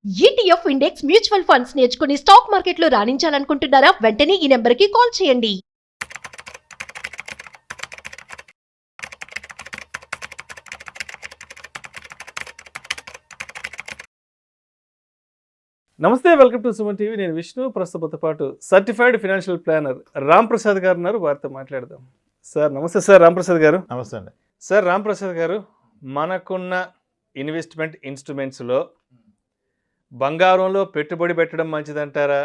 ETF index mutual funds నేర్చుకుని stock మార్కెట్లో రాణించాలనుకుంటున్నారా? వెంటనే ఈ నెంబర్కి కాల్ చేయండి. నమస్తే, వెల్కమ్ టు సుమన్ టీవీ. నేను విష్ణు. ప్రస్తుతంతో పాటు certified financial planner Ram Prasad గారు ఉన్నారు. వారితో మాట్లాడదాం. సార్ నమస్తే. సార్ రామ్ ప్రసాద్ గారు. నమస్తే అండి. సార్ రామ్ ప్రసాద్ గారు, మనకున్న ఇన్వెస్ట్మెంట్ ఇన్స్ట్రుమెంట్స్లో బంగారంలో పెట్టుబడి పెట్టడం మంచిదంటారా,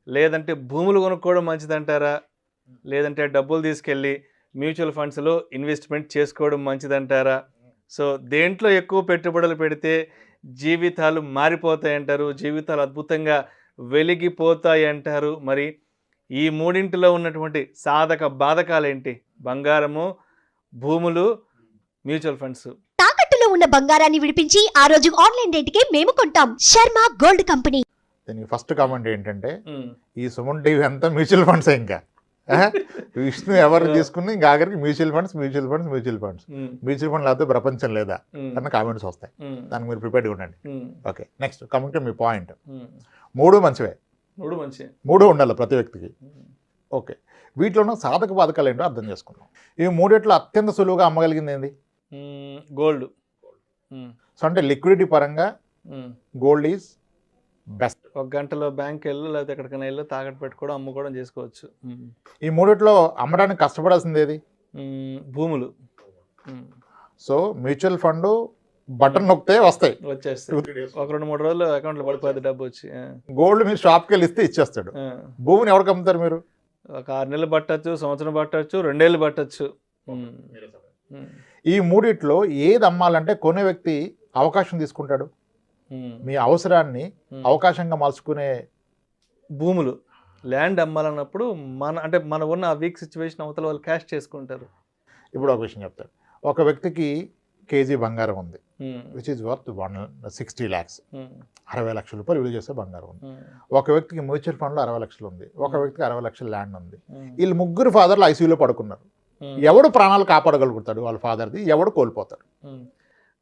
లేదంటే భూములు కొనుక్కోవడం మంచిదంటారా, లేదంటే డబ్బులు తీసుకెళ్ళి మ్యూచువల్ ఫండ్స్లో ఇన్వెస్ట్మెంట్ చేసుకోవడం మంచిదంటారా? సో దేంట్లో ఎక్కువ పెట్టుబడులు పెడితే జీవితాలు మారిపోతాయంటారు, జీవితాలు అద్భుతంగా వెలిగిపోతాయి అంటారు? మరి ఈ మూడింటిలో ఉన్నటువంటి సాధక బాధకాలు ఏంటి? బంగారము, భూములు, మ్యూచువల్ ఫండ్స్. తాకట్టులో ఉన్న బంగారాన్ని విడిపించి ఆ రోజు ఆన్లైన్ రేటుకే మేము కొంటాం. Sharma gold company. దీనికి ఫస్ట్ కామెంట్ ఏంటంటే, ఈ సుమన్ టీవీ అంతా మ్యూచువల్ ఫండ్స్. ఇంకా విష్ణు ఎవరు తీసుకుని ఇంకా ఆఖరికి మ్యూచువల్ ఫండ్స్ మ్యూచువల్ ఫండ్ లేకపోతే ప్రపంచం లేదా అన్న కామెంట్స్ వస్తాయి. దానికి మీరు ప్రిపేర్డ్గా ఉండండి. Okay, next coming to me point. మూడు మంచివే, మూడు ఉండాలి ప్రతి వ్యక్తికి. ఓకే, వీటిలోనూ సాధక బాధకాలు ఏంటో అర్థం చేసుకున్నాం. ఈ మూడిట్లో అత్యంత సులువుగా అమ్మగలిగింది ఏంది? గోల్డ్. సో అంటే లిక్విడిటీ పరంగా గోల్డ్ ఈజ్ బెస్ట్. ఒక గంటలో బ్యాంక్ వెళ్ళు, లేకపోతే ఎక్కడికైనా వెళ్ళు, తాకట్టు పెట్టుకోవడం, అమ్ముకోవడం చేసుకోవచ్చు. ఈ మూడిట్లో అమ్మడానికి కష్టపడాల్సింది ఏది? భూములు. సో మ్యూచువల్ ఫండ్ బటన్ నొక్కితే వస్తాయి, వచ్చేస్తాయి. ఒక 2-3 రోజులు అకౌంట్లో పడిపోతుంది డబ్బు వచ్చి. గోల్డ్ మీరు షాప్కి వెళ్ళి ఇస్తే ఇచ్చేస్తాడు. భూమిని ఎవరికి అమ్ముతారు మీరు? ఒక 6 నెలలు పట్టచ్చు, సంవత్సరం పట్టచ్చు, 2 ఏళ్ళు పట్టచ్చు. ఈ మూడిట్లో ఏది అమ్మాలంటే కొనే వ్యక్తి అవకాశం తీసుకుంటాడు. మీ అవసరాన్ని అవకాశంగా మలుచుకునే భూములు, ల్యాండ్ అమ్మాలన్నప్పుడు మన ఉన్న ఆ వీక్ సిచ్యువేషన్ అవతల వాళ్ళు క్యాష్ చేసుకుంటారు. ఇప్పుడు ఒక విషయం చెప్తాడు. ఒక వ్యక్తికి కేజీ బంగారం ఉంది, విచ్ ఈజ్ వర్త్ 160 lakhs, 60 లక్షల రూపాయలు విలువ చేసే బంగారం ఉంది. ఒక వ్యక్తికి మ్యూచువల్ ఫండ్లో 60 లక్షలు ఉంది, ఒక వ్యక్తికి 60 లక్షల ల్యాండ్ ఉంది. వీళ్ళు ముగ్గురు ఫాదర్లు ఐసీయూలో పడుకున్నారు. ఎవడు ప్రాణాలు కాపాడగలుగుతాడు? వాళ్ళ ఫాదర్ది. ఎవడు కోల్పోతాడు?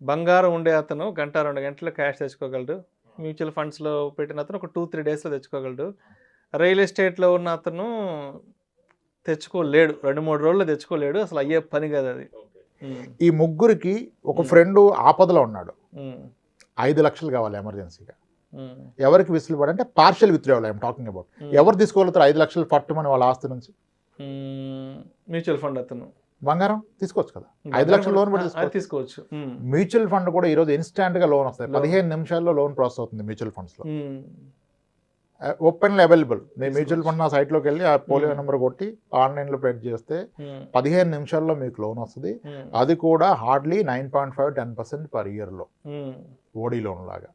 బంగారం ఉండే అతను 1-2 గంటలు క్యాష్ తెచ్చుకోగలడు. మ్యూచువల్ ఫండ్స్లో పెట్టిన అతను ఒక 2-3 డేస్లో తెచ్చుకోగలడు. రియల్ ఎస్టేట్లో ఉన్న అతను తెచ్చుకోలేడు, 2-3 రోజుల్లో తెచ్చుకోలేడు. అసలు అయ్యే పని కాదు అది. ఈ ముగ్గురికి ఒక ఫ్రెండ్ ఆపదలో ఉన్నాడు, 5 లక్షలు కావాలి ఎమర్జెన్సీగా. ఎవరికి విసులుబడి అంటే partial withdrawal I'm talking about. ఎవరు తీసుకోగలుగుతారు 5 లక్షలు పట్టుమని వాళ్ళ ఆస్తి నుంచి? మ్యూచువల్ ఫండ్ అతను. బంగారం తీసుకోవచ్చు కదా, 5 లక్షల లోన్ కూడా తీసుకోవచ్చు. మ్యూచువల్ ఫండ్ కూడా ఈరోజు ఇన్స్టాంట్గా లోన్ వస్తాయి. 15 నిమిషాల్లో లోన్ ప్రాసెస్ అవుతుంది మ్యూచువల్ ఫండ్స్లో. Openly available. నేను మ్యూచువల్ ఫండ్ నా సైట్లోకి వెళ్ళి ఆ పోలియో నెంబర్ కొట్టి ఆన్లైన్లో పేడ్ చేస్తే 15 నిమిషాల్లో మీకు లోన్ వస్తుంది. అది కూడా హార్డ్లీ 9.5-10% పర్ ఇయర్లో, ఓడీ లోన్ లాగా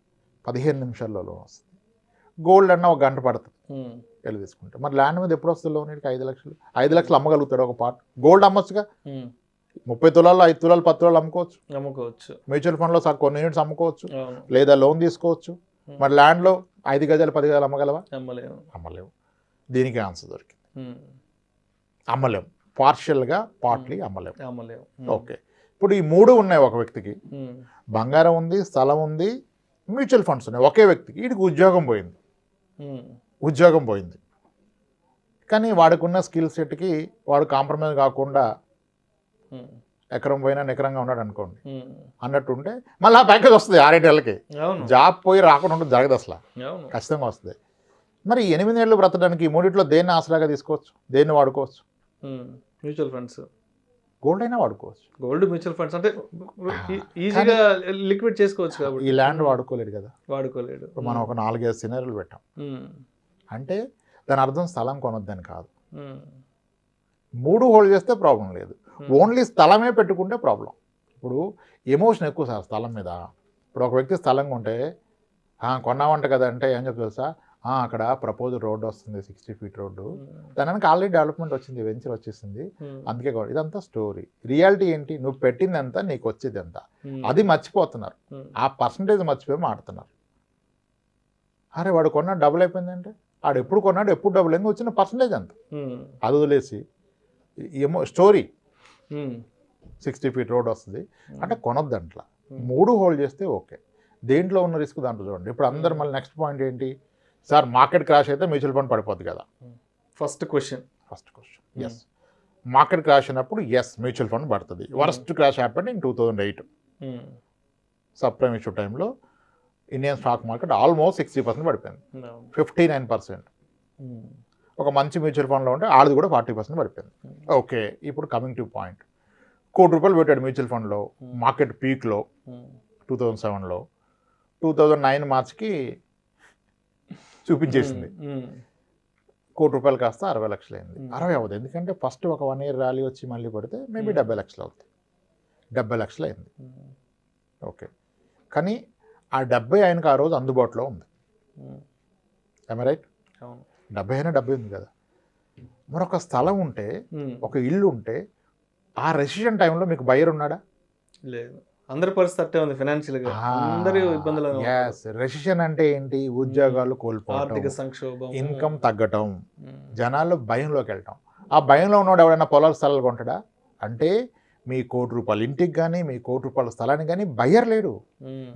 15 నిమిషాల్లో లోన్ వస్తుంది. గోల్డ్ అన్న ఒక గంట పడుతుంది వెళ్ళి తీసుకుంటే. మరి ల్యాండ్ మీద ఎప్పుడు వస్తుంది లోన్? 5 లక్షలు. 5 లక్షలు అమ్మగలుగుతాడు ఒక పార్ట్. గోల్డ్ అమ్మొచ్చుగా, 30 తులాలు 5 తులాలు 10 తులాలు అమ్ముకోవచ్చు. మ్యూచువల్ ఫండ్లో కొన్ని యూనిట్స్ అమ్ముకోవచ్చు, లేదా లోన్ తీసుకోవచ్చు. మరి ల్యాండ్లో 5 గజాలు 10 గజాలు అమ్మగలవా? అమ్మలేవు. దీనికి ఆన్సర్ దొరికింది, అమ్మలేము. పార్షియల్గా, పార్ట్లీ అమ్మలేము. ఓకే, ఇప్పుడు ఈ మూడు ఉన్నాయి ఒక వ్యక్తికి. బంగారం ఉంది, స్థలం ఉంది, మ్యూచువల్ ఫండ్స్ ఉన్నాయి. ఒకే వ్యక్తికి. వీడికి ఉద్యోగం పోయింది, కానీ వాడుకున్న స్కిల్ సెట్కి వాడు కాంప్రమైజ్ కాకుండా ఎకరం పోయినా నికరంగా ఉన్నాడు అనుకోండి అన్నట్టుంటే మళ్ళీ ఆ ప్యాకేజ్ వస్తుంది 6-7 ఏళ్ళకి. జాబ్ పోయి రాకుండా ఉంటుంది, జరగదు అసలు, ఖచ్చితంగా వస్తుంది. మరి 8 ఏళ్ళు బ్రతకడానికి ఈ మూడిట్లో దేన్ని ఆసరాగా తీసుకోవచ్చు? దేన్ని వాడుకోవచ్చు? Mutual funds. గోల్డ్ అయినా వాడుకోవచ్చు. గోల్డ్, మ్యూచువల్ ఫండ్స్ అంటే ఈజీగా లిక్విడ్ చేసుకోవచ్చు. కాబట్టి ఈ ల్యాండ్ వాడుకోలేడు కదా, వాడుకోలేడు. మనం ఒక 4-5 సినారీలు పెట్టాం అంటే దాని అర్థం స్థలం కొనొద్దని కాదు. 3 హోల్డ్ చేస్తే ప్రాబ్లం లేదు, ఓన్లీ స్థలమే పెట్టుకుంటే ప్రాబ్లం. ఇప్పుడు ఎమోషన్ ఎక్కువ సార్ స్థలం మీద. ఇప్పుడు ఒక వ్యక్తి స్థలం కొంటే కొన్నామంట కదా అంటే ఏం చెప్తారు సార్, అక్కడ ప్రపోజల్ రోడ్డు వస్తుంది, 60 feet రోడ్డు, దానికి ఆల్రెడీ డెవలప్మెంట్ వచ్చింది, వెంచర్ వచ్చేసింది, అందుకే ఇదంతా స్టోరీ. రియాలిటీ ఏంటి? నువ్వు పెట్టింది ఎంత, నీకు వచ్చేది ఎంత, అది మర్చిపోతున్నారు. ఆ పర్సంటేజ్ మర్చిపోయి మాడుతున్నారు. అరే వాడు కొన్నాడు డబుల్ అయిపోయిందంటే, వాడు ఎప్పుడు కొన్నాడు, ఎప్పుడు డబుల్ అయింది, వచ్చిన పర్సంటేజ్ ఎంత, అది వదిలేసి ఏమో స్టోరీ 60 feet రోడ్ వస్తుంది అంటే కొనొద్దంట్లా. 3 హోల్డ్ చేస్తే ఓకే. దేంట్లో ఉన్న రిస్క్ దాంట్లో చూడండి. ఇప్పుడు అందరు మళ్ళీ నెక్స్ట్ పాయింట్ ఏంటి సార్, మార్కెట్ క్రాష్ అయితే మ్యూచువల్ ఫండ్ పడిపోద్ది కదా. First question yes, market crash అయినప్పుడు ఎస్ మ్యూచువల్ ఫండ్ పడుతుంది. Worst crash happen in 2008 sub prime issue టైంలో ఇండియన్ స్టాక్ మార్కెట్ ఆల్మోస్ట్ 60% పడిపోయింది, 59%. ఒక మంచి మ్యూచువల్ ఫండ్లో ఉంటే ఆడిది కూడా 40% పడిపోయింది. ఓకే, ఇప్పుడు కమింగ్ టు పాయింట్, ₹1,00,00,000 పెట్టాడు మ్యూచువల్ ఫండ్లో మార్కెట్ పీక్లో 2007లో, 2009 మార్చ్కి చూపించేసింది. ₹1,00,00,000 కాస్త 60 లక్షలు అయింది. 60 అవ్వదు, ఎందుకంటే ఫస్ట్ ఒక 1 year ర్యాలీ వచ్చి మళ్ళీ పడితే మేబీ 70 లక్షలు అవుతుంది. 70 లక్షలు అయింది. ఓకే, కానీ ఆ 70 ఆయనకు ఆ రోజు అందుబాటులో ఉంది. రైట్, 70 అయినా 70 ఉంది కదా. మరొక స్థలం ఉంటే, ఒక ఇల్లు ఉంటే, ఆ రెసిషన్ టైంలో మీకు బయర్ ఉన్నాడా? లేదు, అందరి పరిస్థితి అట్టే ఉంది ఫైనాన్షియల్గా, అందరూ ఇబ్బందులు. రెసిషన్ అంటే ఏంటి? ఉద్యోగాలు ఆర్థిక కోల్పోవడం, సంక్షోభం, ఇన్కమ్ తగ్గటం, జనాలు భయంలోకి వెళ్ళటం. ఆ భయంలో ఉన్నవాడు ఎవరైనా పొలాల స్థలాలు కొంటాడా? అంటే మీ ₹1,00,00,000 ఇంటికి కానీ మీ ₹1,00,00,000 స్థలానికి కానీ బయ్యర్ లేడు.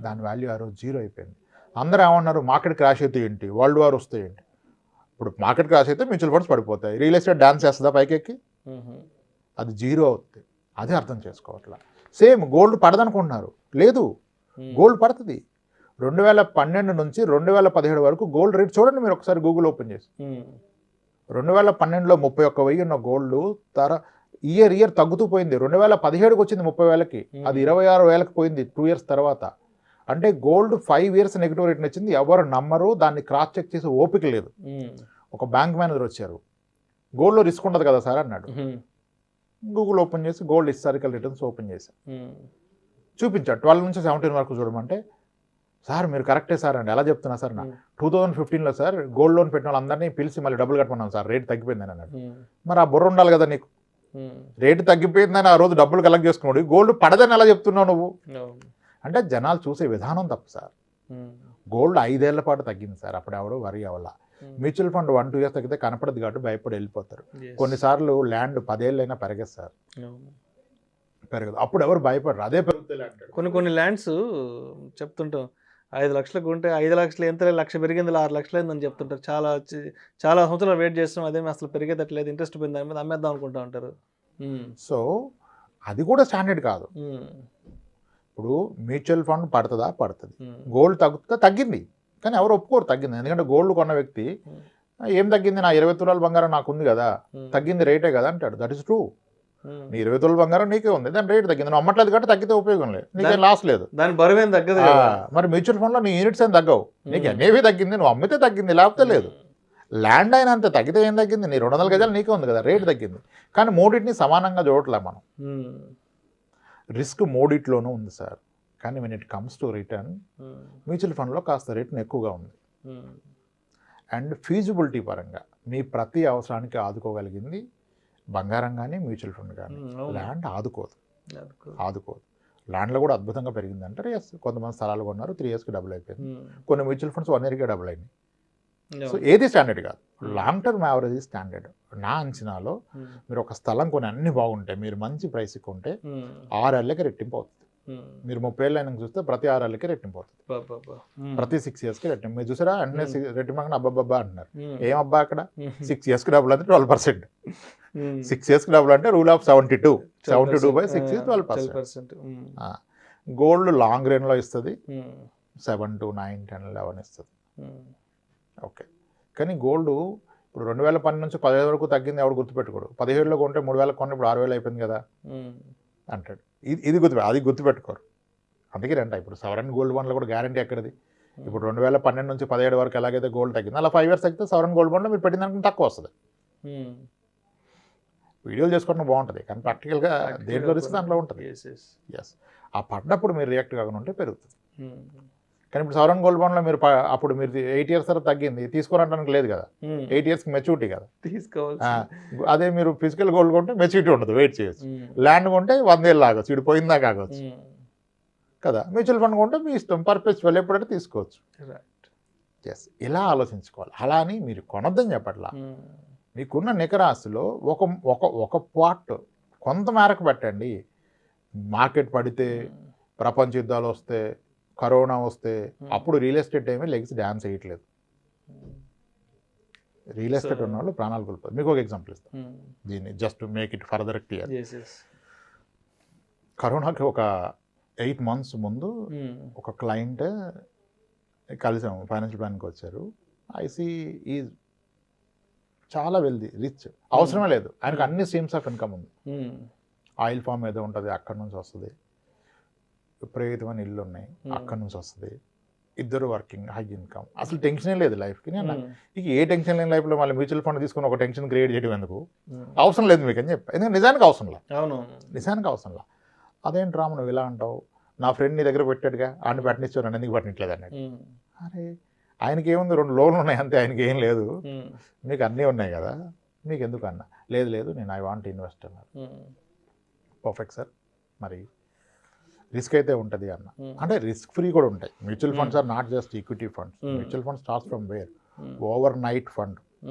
దాని వాల్యూ ఆ రోజు 0 అయిపోయింది. అందరూ ఏమన్నారు, మార్కెట్ క్రాష్ అయితే ఏంటి, వరల్డ్ వార్ వస్తే ఏంటి? ఇప్పుడు మార్కెట్ క్రాష్ అయితే మ్యూచువల్ ఫండ్స్ పడిపోతాయి, రియల్ ఎస్టేట్ డాన్స్ చేస్తుందా పైకెక్కి? అది 0 అవుతుంది. అదే అర్థం చేసుకోవట్లా. సేమ్ గోల్డ్ పడదనుకుంటున్నారు, లేదు, గోల్డ్ పడుతుంది. 2012 నుంచి 2017 వరకు గోల్డ్ రేట్ చూడండి మీరు ఒకసారి గూగుల్ ఓపెన్ చేసి. 2012లో 31,000 ఉన్న గోల్డ్ ఇయర్ తగ్గుతూ పోయింది. 2017కి వచ్చింది 30,000కి, అది 26,000కి పోయింది 2 years తర్వాత. అంటే గోల్డ్ 5 years నెగిటివ్ రేట్ని వచ్చింది. ఎవరు నమ్మరు, దాన్ని క్రాస్ చెక్ చేసే ఓపిక లేదు. ఒక బ్యాంక్ మేనేజర్ వచ్చారు, గోల్డ్లో రిస్క్ ఉండదు కదా సార్ అన్నాడు. గూగుల్ ఓపెన్ చేసి గోల్డ్ హిస్టారికల్ రిటర్న్స్ ఓపెన్ చేశాను, చూపించాడు 12 నుంచి 17 వరకు చూడమంటే, సార్ మీరు కరెక్టే సార్ అండి, ఎలా చెప్తున్నా సార్ నా 2015లో సార్ గోల్డ్ లోన్ పెట్టిన వాళ్ళందరినీ పిలిచి మళ్ళీ డబ్బులు కట్టమన్నాం సార్, రేటు తగ్గిపోయిందని అన్నాడు. మరి ఆ బుర్ర ఉండాలి కదా నీకు, రేటు తగ్గిపోయిందని ఆ రోజు డబ్బులు కలెక్ట్ చేసుకున్నాడు, గోల్డ్ పడదని ఎలా చెప్తున్నావు నువ్వు? అంటే జనాలు చూసే విధానం తప్పు సార్. గోల్డ్ 5 ఏళ్ల పాటు తగ్గింది సార్, అప్పుడు ఎవడో వరి అవ్వాల. మ్యూచువల్ ఫండ్ 1-2 years తగ్గితే కనపడదు కాబట్టి భయపడి వెళ్ళిపోతారు. కొన్నిసార్లు ల్యాండ్ 10 ఏళ్ళైనా పెరగదు సార్, పెరగదు, అప్పుడు ఎవరు భయపడరు, అదే పెరుగుతుంది. కొన్ని ల్యాండ్స్ చెప్తుంటాం 5 లక్షలకు ఉంటే 5 లక్షలు ఎంత, 1,00,000 పెరిగింది 6 లక్షలు అయిందని చెప్తుంటారు. చాలా సంవత్సరాలు వెయిట్ చేస్తున్నాం, అదేమి అసలు పెరిగేటట్లేదు, ఇంట్రెస్ట్ పోయింది, దాని మీద అమ్మేద్దాం అనుకుంటా ఉంటారు. సో అది కూడా స్టాండర్డ్ కాదు. ఇప్పుడు మ్యూచువల్ ఫండ్ పడుతుందా? పడుతుంది. గోల్డ్ తగ్గుతుందా? తగ్గింది, కానీ ఎవరు ఒప్పుకోరు తగ్గింది. ఎందుకంటే గోల్డ్ కొన్న వ్యక్తి ఏం తగ్గింది, నా 20 తులాల బంగారం నాకు ఉంది కదా, తగ్గింది రేటే కదా అంటాడు. That is true. నీ 20 తులాల బంగారం నీకే ఉంది, దాని రేట్ తగ్గింది, నువ్వు అమ్మట్లేదు కాబట్టి తగ్గితే ఉపయోగం లేదు, నీకేం లాస్ లేదు, దాని బరువేం తగ్గదు. మరి మ్యూచువల్ ఫండ్లో నీ యూనిట్స్ ఏం తగ్గవు, నీకు అనేవి తగ్గింది, నువ్వు అమ్మితే తగ్గింది, లేకపోతే లేదు. ల్యాండ్ అయినా అంతే, తగ్గితే ఏం తగ్గింది, నీ 200 గజాలు నీకే ఉంది కదా, రేటు తగ్గింది. కానీ మూడింటిని సమానంగా చూడట్లే మనం. రిస్క్ మూడిట్లోనూ ఉంది సార్, కానీ when it comes to return mutual ఫండ్లో కాస్త రేటును ఎక్కువగా ఉంది. అండ్ ఫీజిబిలిటీ పరంగా మీ ప్రతి అవసరానికి ఆదుకోగలిగింది బంగారం కానీ మ్యూచువల్ ఫండ్ కానీ. ల్యాండ్ ఆదుకోదు. ల్యాండ్లో కూడా అద్భుతంగా పెరిగింది అంటారు. ఎస్, కొంతమంది స్థలాలు కొన్నారు, 3 yearsకి డబుల్ అయిపోయింది. కొన్ని మ్యూచువల్ ఫండ్స్ 1 yearకే డబుల్ అయినాయి. సో ఏది స్టాండర్డ్ కాదు, లాంగ్ టర్మ్ యావరేజ్ స్టాండర్డ్. నా అంచనాలో మీరు ఒక స్థలం కొని అన్ని బాగుంటాయి, మీరు మంచి ప్రైస్కి కొంటే 6 ఏళ్ళకి రెట్టింపు అవుతుంది. మీరు 30 ఏళ్ళ అయినా చూస్తే ప్రతి 6 ఏళ్ళకి రెట్టింపు అవుతుంది, ప్రతి 6 yearsకి రెట్టింపు. మీరు చూసారా వెంటనే రెట్టింపు అబ్బాబ్బా అంటున్నారు, ఏం అబ్బా అక్కడ 6 yearsకి డబుల్ అంటే 12%. 6 yearsకి డబుల్ అంటే rule of 72/6 is 12%. Gold long రేంజ్లో ఇస్తుంది 7 to 9, 10, 11 ఇస్తుంది. ఓకే, కానీ గోల్డ్ ఇప్పుడు 2012 నుంచి 17 వరకు తగ్గింది, ఎవడు గుర్తుపెట్టుకోడు. 17లో కొంటే 3,000 కొంటే ఇప్పుడు 6,000 అయిపోయింది కదా అంటాడు. ఇది అది గుర్తుపెట్టుకోరు. అందుకే రంట ఇప్పుడు సవరన్ గోల్డ్ బాండ్లో కూడా గ్యారంటీ ఎక్కడిది. ఇప్పుడు 2012 నుంచి 17 వరకు ఎలాగైతే గోల్డ్ తగ్గింది, అలా 5 years తగ్గితే సవరన్ గోల్డ్ బాండ్లో మీరు పెట్టిన దానికి తక్కువ వస్తుంది. వీడియోలు చేసుకోవడం బాగుంటుంది, కానీ ప్రాక్టికల్గా దేంట్లో రిస్క్ దాంట్లో ఉంటుంది. ఎస్, ఆ పడినప్పుడు మీరు రియాక్ట్ కాకుండా ఉంటే పెరుగుతుంది. కానీ ఇప్పుడు సవరన్ గోల్డ్ బాండ్లో మీరు అప్పుడు మీరు 8 years తర్వాత తగ్గింది తీసుకోవడానికి లేదు కదా, 8 yearsకి మెచ్యూరిటీ కదా తీసుకోవాలి. అదే మీరు ఫిజికల్ గోల్డ్ కొంటే మెచ్యూరిటీ ఉండదు, వెయిట్ చేయొచ్చు. ల్యాండ్ కొంటే 100 ఏళ్ళు ఆగొచ్చు, ఇటు పోయిందా కాగొచ్చు కదా. మ్యూచువల్ ఫండ్ కొంటే మీ ఇష్టం, పర్పస్ ఎప్పుడంటే తీసుకోవచ్చు. ఎస్, ఇలా ఆలోచించుకోవాలి. అలా అని మీరు కొనొద్దని చెప్పట్లా, మీకున్న నికరాశిలో ఒక పార్ట్ కొంత మేరకు పెట్టండి. మార్కెట్ పడితే, ప్రపంచ యుద్ధాలు వస్తే, కరోనా వస్తే అప్పుడు రియల్ ఎస్టేట్ ఏమీ లెగ్స్ డ్యాన్స్ వేయట్లేదు. రియల్ ఎస్టేట్ ఉన్న వాళ్ళు ప్రాణాలు కోల్పోతారు. మీకు ఒక ఎగ్జాంపుల్ ఇస్తాను దీన్ని, just to make it further clear. కరోనాకి ఒక 8 months ముందు ఒక క్లయింట్ కలిసాము, ఫైనాన్షియల్ ప్లానింగ్కి వచ్చారు. ఐసీ ఈజ్ చాలా వెల్దీ, రిచ్, అవసరమే లేదు ఆయనకు, అన్ని స్ట్రీమ్స్ ఆఫ్ ఇన్కమ్ ఉంది. ఆయిల్ ఫామ్ ఏదో ఉంటుంది అక్కడి నుంచి వస్తుంది, విపరీతమైన ఇల్లు ఉన్నాయి అక్కడి నుంచి వస్తుంది, ఇద్దరు వర్కింగ్, హై ఇన్కమ్, అసలు టెన్షనే లేదు లైఫ్కి. నేను ఇక ఏ టెన్షన్ లేని లైఫ్లో మళ్ళీ మ్యూచువల్ ఫండ్ తీసుకుని ఒక టెన్షన్ క్రియేట్ చేయడం ఎందుకు, అవసరం లేదు మీకు అని చెప్పి. ఎందుకంటే నిజానికి అవసరం లేదు, నిజానికి అవసరం లేదు. అదేంటి రాము నువ్వు ఇలా అంటావు, నా ఫ్రెండ్ నీ దగ్గర పెట్టాడుగా ఆయన పెట్టనిచ్చావు, నన్ను ఎందుకు పెట్టట్లేదు అన్నాడు. అరే ఆయనకి ఏముంది, 2 లోన్లు ఉన్నాయి అంతే, ఆయనకి ఏం లేదు, మీకు అన్నీ ఉన్నాయి కదా, మీకు ఎందుకు అన్నా. లేదు నేను ఐ వాంట్ ఇన్వెస్ట్ అన్నారు. పర్ఫెక్ట్ సార్, మరి రిస్క్ అయితే ఉంటుంది అన్న. అంటే రిస్క్ ఫ్రీ కూడా ఉంటాయి. Mutual funds are not just equity funds. Mutual fund starts from where, over night fund,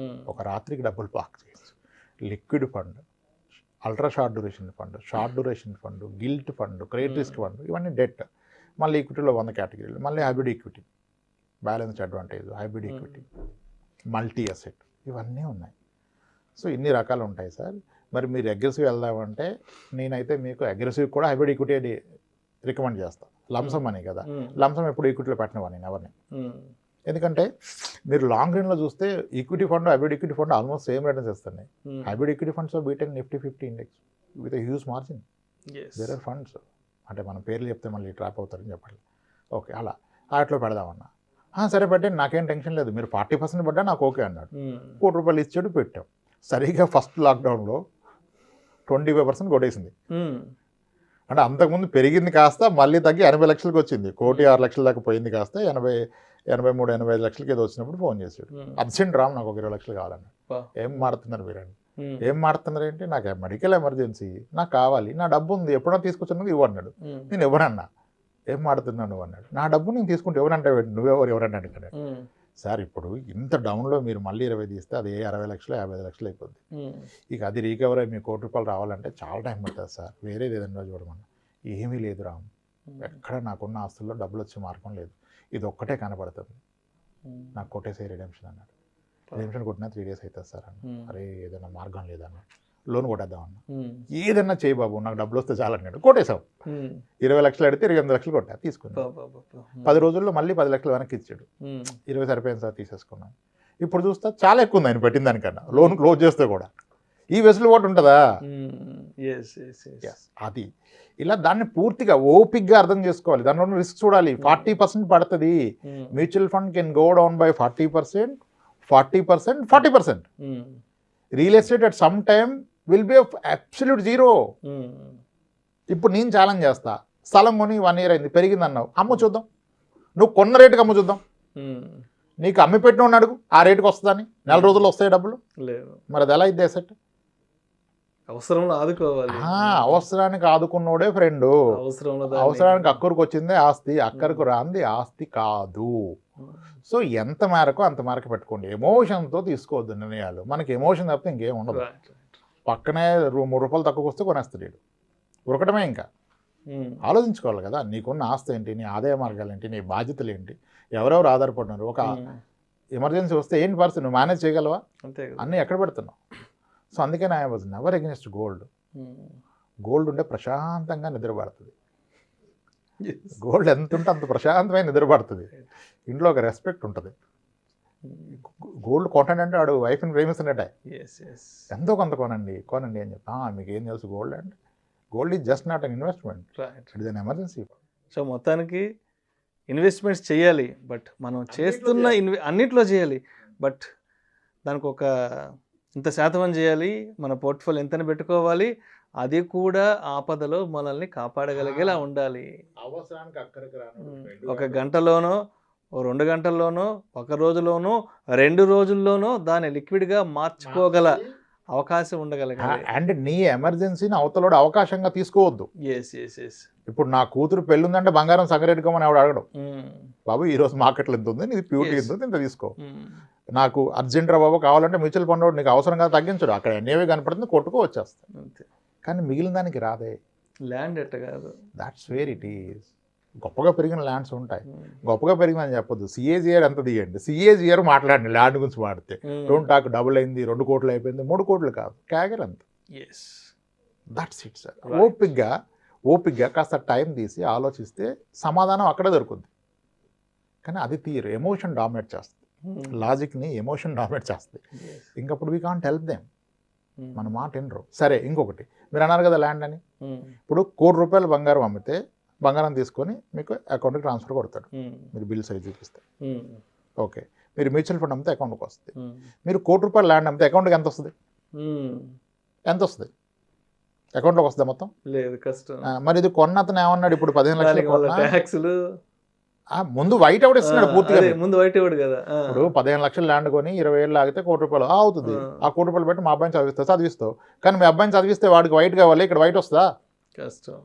ఒక రాత్రికి డబ్బులు పార్క్ చేయొచ్చు. Liquid fund, ultra short duration fund, short duration fund, gilt fund, credit risk fund, ఇవన్నీ debt. మళ్ళీ ఈక్విటీలో 100 కేటగిరీలు, మళ్ళీ hybrid equity, balanced advantage, hybrid equity, multi asset, ఇవన్నీ ఉన్నాయి. సో ఇన్ని రకాలు ఉంటాయి సార్. మరి మీరు అగ్రెసివ్ వెళ్దామంటే నేనైతే మీకు అగ్రెసివ్ కూడా హైబ్రిడ్ ఈక్విటీ రికమెండ్ చేస్తాను. లంసమ్ అని కదా, లంసమ్ ఎప్పుడు ఈక్విటీలో పెట్టినవా నేను ఎవరిని. ఎందుకంటే మీరు లాంగ్ రన్లో చూస్తే equity fund, hybrid equity fund almost same returns ఇస్తున్నాయి. Hybrid equity funds beaten Nifty 50 index with huge margin. There are funds, అంటే మన పేర్లు చెప్తే మళ్ళీ ట్రాప్ అవుతారని చెప్పాలి. ఓకే, అలా వాటిలో పెడదామన్నా. సరే పెట్టండి, నాకేం టెన్షన్ లేదు, మీరు 40% పడ్డా నాకు ఓకే అన్నాడు. ₹1 ఇచ్చాడు, పెట్టాం. సరిగ్గా ఫస్ట్ లాక్డౌన్లో 25% కొట్టేసింది. అంటే అంతకుముందు పెరిగింది కాస్త మళ్ళీ తగ్గి 80 లక్షలకు వచ్చింది. 1,06,00,000 దాకా పోయింది కాస్త 83-85 లక్షలకి ఏదో వచ్చినప్పుడు ఫోన్ చేశాడు. అర్జెంట్ రామ్, నాకు ఒక 20 లక్షలు కావాలన్నాడు. ఏం మాడుతున్నారు మీరండి, ఏం మాడుతున్నారు ఏంటి, నాకు మెడికల్ ఎమర్జెన్సీ, నాకు కావాలి, నా డబ్బు ఉంది, ఎప్పుడైనా తీసుకొచ్చినది ఇవ్వన్నాడు. నేను ఎవరన్నా, ఏం మాడుతున్నాను నువ్వు అన్నాడు. నా డబ్బు నేను తీసుకుంటే ఎవరంటే ఎవరన్నా అడిగాడు. సార్ ఇప్పుడు ఇంత డౌన్లో మీరు మళ్ళీ 20 తీస్తే అది 60 లక్షలు 55 లక్షలు అయిపోద్ది. ఇక అది రీకవర్ అయ్యి మీకు ₹1 రావాలంటే చాలా టైం పడుతుంది సార్, వేరేది ఏదైనా చూడమన్నా. ఏమీ లేదు రామ్, ఎక్కడ నాకున్న ఆస్తుల్లో డబ్బులు వచ్చే మార్గం లేదు, ఇది ఒక్కటే కనపడుతుంది, నాకు కొట్టేసే రిడెంప్షన్ అన్నాడు. రిడెంప్షన్ కొట్టినా 3 days అవుతుంది సార్ అన్న. అరే ఏదైనా మార్గం లేదన్నాడు. లోన్ కొట్టేద్దామన్నా. ఏదన్నా చేయి బాబు, నాకు డబ్బులు వస్తే చాలన్నాడు. కొట్టేశావు. 20 లక్షలు అడిగితే 28 లక్షలు కొట్టా, తీసుకున్నాను. 10 రోజుల్లో మళ్ళీ 10 లక్షలు వెనక్కి ఇచ్చాడు. 20 సరిపోయింది సార్, తీసేసుకున్నాను. ఇప్పుడు చూస్తా చాలా ఎక్కువ ఉంది ఆయన పెట్టిన దానికన్నా, లోన్ క్లోజ్ చేస్తే కూడా. ఈ వెసులుబాటు ఉంటుందా? అది ఇలా దాన్ని పూర్తిగా ఓపిక్గా అర్థం చేసుకోవాలి. దానిలో రిస్క్ చూడాలి. 40% పడుతుంది. Mutual fund can go down by 40%, 40%. Real estate at some time will be absolute zero. ఇప్పుడు నేను ఛాలెంజ్ చేస్తా, స్థలం కొని 1 year అయింది, పెరిగింది అన్నావు, అమ్ము చూద్దాం. నువ్వు కొన్న రేటుకి అమ్ము చూద్దాం. నీకు అమ్మి పెట్టిన అడుగు, ఆ రేటుకి వస్తుందని. 4 రోజుల్లో వస్తాయి డబ్బులు. మరి అది ఎలా అయితే అసెట్? అవసరంలో ఆదుకోవాలి. అవసరానికి ఆదుకున్నోడే ఫ్రెండు. అవసరానికి అక్కడికి వచ్చిందే ఆస్తి, అక్కడికి రాంది ఆస్తి కాదు. సో ఎంత మేరకు అంత మేరకు పెట్టుకోండి. ఎమోషన్తో తీసుకోవద్దు నిర్ణయాలు. మనకి ఎమోషన్ తప్పితే ఇంకేం ఉండదు. పక్కనే ₹3 తక్కువకి వస్తే కొనేస్తాడు, ఉరకటమే. ఇంకా ఆలోచించుకోవాలి కదా, నీకున్న ఆస్తి ఏంటి, నీ ఆదాయ మార్గాలు ఏంటి, నీ బాధ్యతలు ఏంటి, ఎవరెవరు ఆధారపడినారు. ఒక ఎమర్జెన్సీ వస్తే ఏంటి పరిస్థితి, నువ్వు మేనేజ్ చేయగలవా? అన్నీ ఎక్కడ పెడుతున్నావు? సో అందుకని I was never against gold. Gold ఉంటే ప్రశాంతంగా నిద్రపడుతుంది. గోల్డ్ ఎంత ఉంటే అంత ప్రశాంతమైన నిద్రపడుతుంది. ఇంట్లో ఒక రెస్పెక్ట్ ఉంటుంది. గోల్డ్ కొనండి, వాడు వైఫ్ని ప్రేమిస్తున్నట్టే. ఎంతో కొంత కొనండి అని చెప్తా. మీకు ఏం తెలుసు గోల్డ్ అంటే? Gold is just not an investment, it is an emergency. So మొత్తానికి ఇన్వెస్ట్మెంట్స్ చేయాలి, బట్ మనం చేస్తున్న అన్నిట్లో చేయాలి, బట్ దానికి ఒక ఇంత శాతం చేయాలి. మన పోర్ట్ఫోలియో ఎంతని పెట్టుకోవాలి, అది కూడా ఆపదలో మనల్ని కాపాడగలిగేలా ఉండాలి. అవసరానికి అక్కడికి రాను, 1 గంటలోనో 2 గంటల్లోనో 1 రోజులోనో 2 రోజుల్లోనో దాన్ని లిక్విడ్గా మార్చుకోగల అవకాశం ఉండగలగాలి. అండ్ నీ ఎమర్జెన్సీని అవతలోడు అవకాశంగా తీసుకోవద్దు. ఇప్పుడు నా కూతురు పెళ్ళి ఉందంటే బంగారం సంగరెట్టుకోమని ఆవిడ అడగడం. బాబు ఈరోజు మార్కెట్లో ఎంత ఉంది, నీది ప్యూరిటీ ఎంత ఉంది, ఇంత తీసుకో. నాకు అర్జెంట్ రా బాబు కావాలంటే మ్యూచువల్ ఫండ్ నీకు అవసరం కదా తగ్గించడు. అక్కడ ఎన్ఏవి కనపడుతుంది, కొట్టుకో వచ్చేస్తాయి. కానీ మిగిలిన దానికి రాదే. ల్యాండ్ ఎట్ట కాదు. That's where it is. గొప్పగా పెరిగిన ల్యాండ్స్ ఉంటాయి. గొప్పగా పెరిగిందని చెప్పొద్దు. సిఏజిఆర్ ఎంత తీయండి, సిఏజిఆర్ మాట్లాడండి ల్యాండ్ గురించి మాడితే. డోంట్ టాక్ డబుల్ అయింది, 2 కోట్లు అయిపోయింది, 3 కోట్లు కాదు, క్యాగర్ ఎంత. That's it sir. ఓపిక్గా కాస్త టైం తీసి ఆలోచిస్తే సమాధానం అక్కడే దొరుకుద్ది. కానీ అది తీరు, ఎమోషన్ డామినేట్ చేస్తుంది, లాజిక్ని ఎమోషన్ డామినేట్ చేస్తుంది. ఇంకప్పుడు వీ కాంట్ హెల్ప్ దెమ్. మన మాట వినరు. సరే, ఇంకొకటి మీరు అన్నారు కదా ల్యాండ్ అని. ఇప్పుడు ₹1 కోటి బంగారం అమ్మితే బంగారం తీసుకొని మీకు అకౌంట్కి ట్రాన్స్ఫర్ కొడతాడు. మీరు బిల్ సైజ్ చూపిస్తే ఓకే. మీరు మ్యూచువల్ ఫండ్ అమ్మితే అకౌంట్కి వస్తుంది. మీరు ₹1 కోటి ల్యాండ్ అమ్మితే అకౌంట్కి ఎంత వస్తుంది? ఎంత వస్తుంది? అకౌంట్లోకి వస్తుంది మొత్తం? లేదు, కష్టం. మరి ఇది కొన్న అతను ఏమన్నాడు, ఇప్పుడు 15 లక్షలు ట్యాక్స్లు ముందు వైట్ అవుట్ ఇస్తున్నాడు పూర్తిగా. ముందు వైట్ అవుట్ కదా. ఇప్పుడు 15 లక్షలు ల్యాండ్ కొని 20 ఏళ్ళు ఆగితే ₹1 కోటి అవుతుంది. ఆ ₹1 కోటి పెట్టి మా అబ్బాయిని చదివిస్తావు. కానీ మీ అబ్బాయిని చదివిస్తే వాడికి వైట్ కావాలి, ఇక్కడ వైట్ వస్తుందా? కష్టం.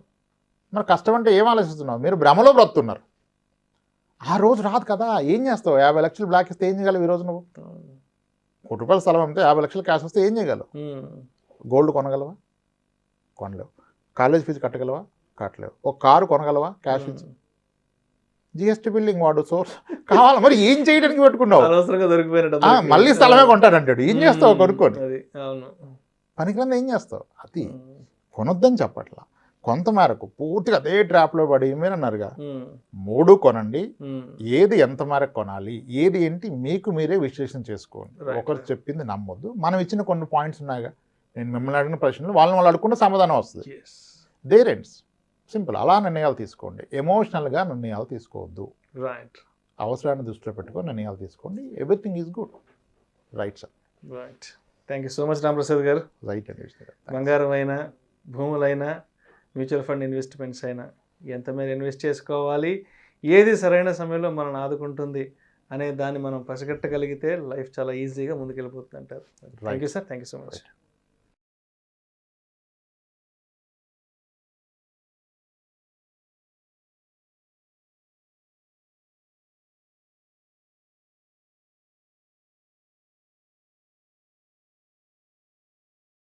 మరి కష్టం అంటే ఏం ఆలోచిస్తున్నావు? మీరు భ్రమలో బ్రతున్నారు. ఆ రోజు రాదు కదా, ఏం చేస్తావు? 50 లక్షలు బ్లాక్ ఇస్తే ఏం చేయగలవు ఈ రోజు? నువ్వు ₹1 కోటి స్థలం అమ్మితే 50 లక్షలు క్యాష్ వస్తే ఏం చేయగలవు? గోల్డ్ కొనగలవా? కొనలేవు. కాలేజ్ ఫీజు కట్టగలవా? కట్టలేవు. ఒక కారు కొనగలవా క్యాష్ ఇచ్చి? జిఎస్టీ బిల్డింగ్ వాడు సోర్స్ కావాలి. మరి ఏం చేయడానికి పెట్టుకున్నావు? మళ్ళీ స్థలమే కొంటాడంటాడు. ఏం చేస్తావు కొనుక్కొని? పనికిరంది ఏం చేస్తావు? అది కొనొద్దని చెప్పట్లా. కొంతమేరకు పూర్తిగా అదే ట్రాప్లో పడి మీరు అన్నారుగా, 3 కొనండి. ఏది ఎంత మేరకు కొనాలి, ఏది ఏంటి మీకు మీరే విశ్లేషణ చేసుకోండి. ఒకరు చెప్పింది నమ్మొద్దు. మనం ఇచ్చిన కొన్ని పాయింట్స్ ఉన్నాయిగా, నేను మిమ్మల్ని అడిగిన ప్రశ్నలు వాళ్ళు అడుగుకున్న సమాధానం వస్తుంది. There ends. సింపుల్. అలా నిర్ణయాలు తీసుకోండి. ఎమోషనల్గా నిర్ణయాలు తీసుకోవద్దు. అవసరాన్ని దృష్టిలో పెట్టుకొని నిర్ణయాలు తీసుకోండి. Everything is good. Right sir. Right. Thank you so much Ramprasad గారు. రైట్ అండి. బంగారం అయినా, భూములైనా, మ్యూచువల్ ఫండ్ ఇన్వెస్ట్మెంట్స్ అయినా ఎంత మీరు ఇన్వెస్ట్ చేసుకోవాలి, ఏది సరైన సమయంలో మనల్ని ఆదుకుంటుంది అనే దాన్ని మనం పసిగట్టగలిగితే లైఫ్ చాలా ఈజీగా ముందుకెళ్ళిపోతుంది అంటారు. Thank you sir. Thank you so much.